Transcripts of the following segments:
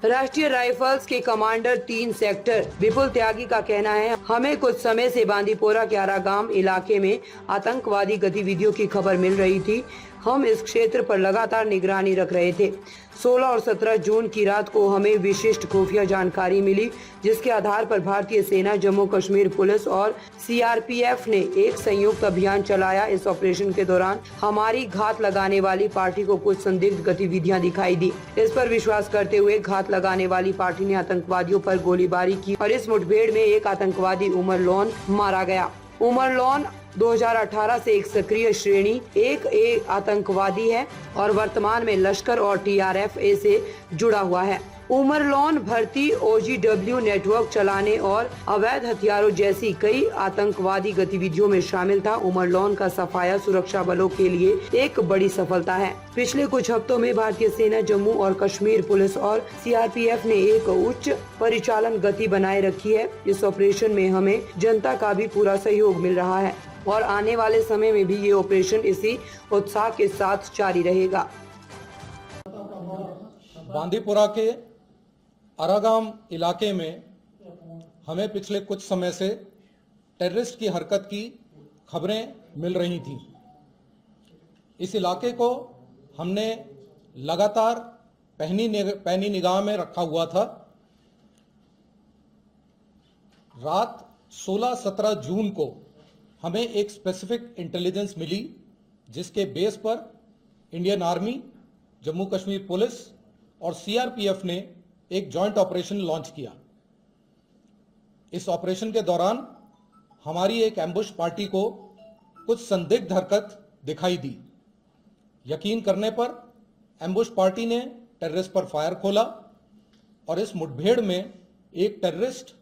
राष्ट्रीय राइफल्स के commander 3 sector विपुल त्यागी का कहना है, हमें कुछ समय से बांदीपोरा क्यारागाम इलाके में आतंकवादी गतिविधियों की खबर मिल रही थी। हम इस क्षेत्र पर लगातार निगरानी रख रहे थे। 16 और 17 जून की रात को हमें विशिष्ट खुफिया जानकारी मिली, जिसके आधार पर भारतीय सेना, जम्मू कश्मीर पुलिस और सीआरपीएफ ने एक संयुक्त अभियान चलाया। इस ऑपरेशन के दौरान हमारी घात लगाने वाली पार्टी को कुछ संदिग्ध गतिविधियां दिखाई दी। इस पर विश्वास करते हुए घात लगाने वाली पार्टी ने आतंकवादियों पर गोलीबारी की और इस मुठभेड़ में एक आतंकवादी उमर लोन मारा गया। उमर लोन 2018 से एक सक्रिय श्रेणी 1A आतंकवादी है और वर्तमान में लश्कर और TRFA से जुड़ा हुआ है। उमर लोन भर्ती, OGW नेटवर्क चलाने और अवैध हथियारों जैसी कई आतंकवादी गतिविधियों में शामिल था। उमर लोन का सफाया सुरक्षा बलों के लिए एक बड़ी सफलता है। पिछले कुछ हफ्तों में भारतीय सेना, जम्मू और कश्मीर पुलिस और CRPF ने एक उच्च परिचालन गति बनाए रखी है। इस ऑपरेशन में हमें जनता का भी पूरा सहयोग मिल रहा है और आने वाले समय में भी ये ऑपरेशन इसी उत्साह के साथ जारी रहेगा। बांदीपुरा के आरागाम इलाके में हमें पिछले कुछ समय से टेररिस्ट की हरकत की खबरें मिल रही थीं। इस इलाके को हमने लगातार पैनी निगाह में रखा हुआ था। रात 16-17 जून को हमें एक स्पेसिफिक इंटेलिजेंस मिली, जिसके बेस पर Indian army, Jammu Kashmir police और CRPF ने एक जॉइंट ऑपरेशन लॉन्च किया। इस ऑपरेशन के दौरान हमारी एक एम्बुश पार्टी को कुछ संदिग्ध हरकत दिखाई दी। यकीन करने पर एम्बुश पार्टी ने टेररिस्ट पर फायर खोला और इस मुठभेड़ में एक टेररिस्ट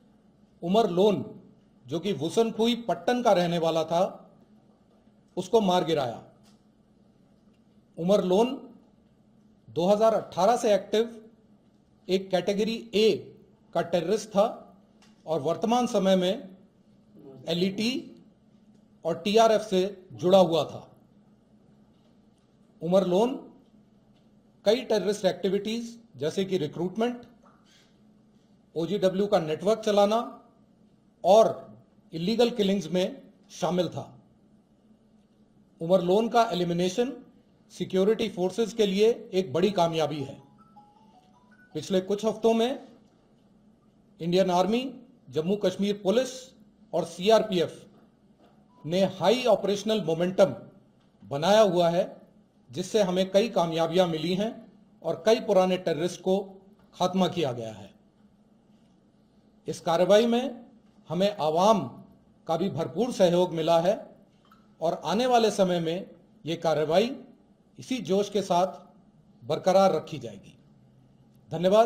उमर लोन, जो कि वुसनकुई पट्टन का रहने वाला था, उसको मार गिराया। उमर लोन 2018 से एक्टिव एक कैटेगरी A का टेररिस्ट था और वर्तमान समय में LET और TRF से जुड़ा हुआ था। उमर लोन कई टेररिस्ट एक्टिविटीज जैसे कि रिक्रूटमेंट, OGW का नेटवर्क चलाना और इलीगल किलिंग्स में शामिल था। उमर लोन का एलिमिनेशन सिक्योरिटी फोर्सेस के लिए एक बड़ी कामयाबी है। पिछले कुछ हफ्तों में Indian army, Jammu Kashmir police और CRPF ने हाई ऑपरेशनल मोमेंटम बनाया हुआ है, जिससे हमें कई कामयाबियां मिली हैं और कई पुराने टेररिस्ट को खात्मा किया गया है। इस कार्रवाई में हमें आवाम का भी भरपूर सहयोग मिला है और आने वाले समय में ये कार्रवाई इसी जोश के साथ बरकरार रखी जाएगी। धन्यवाद।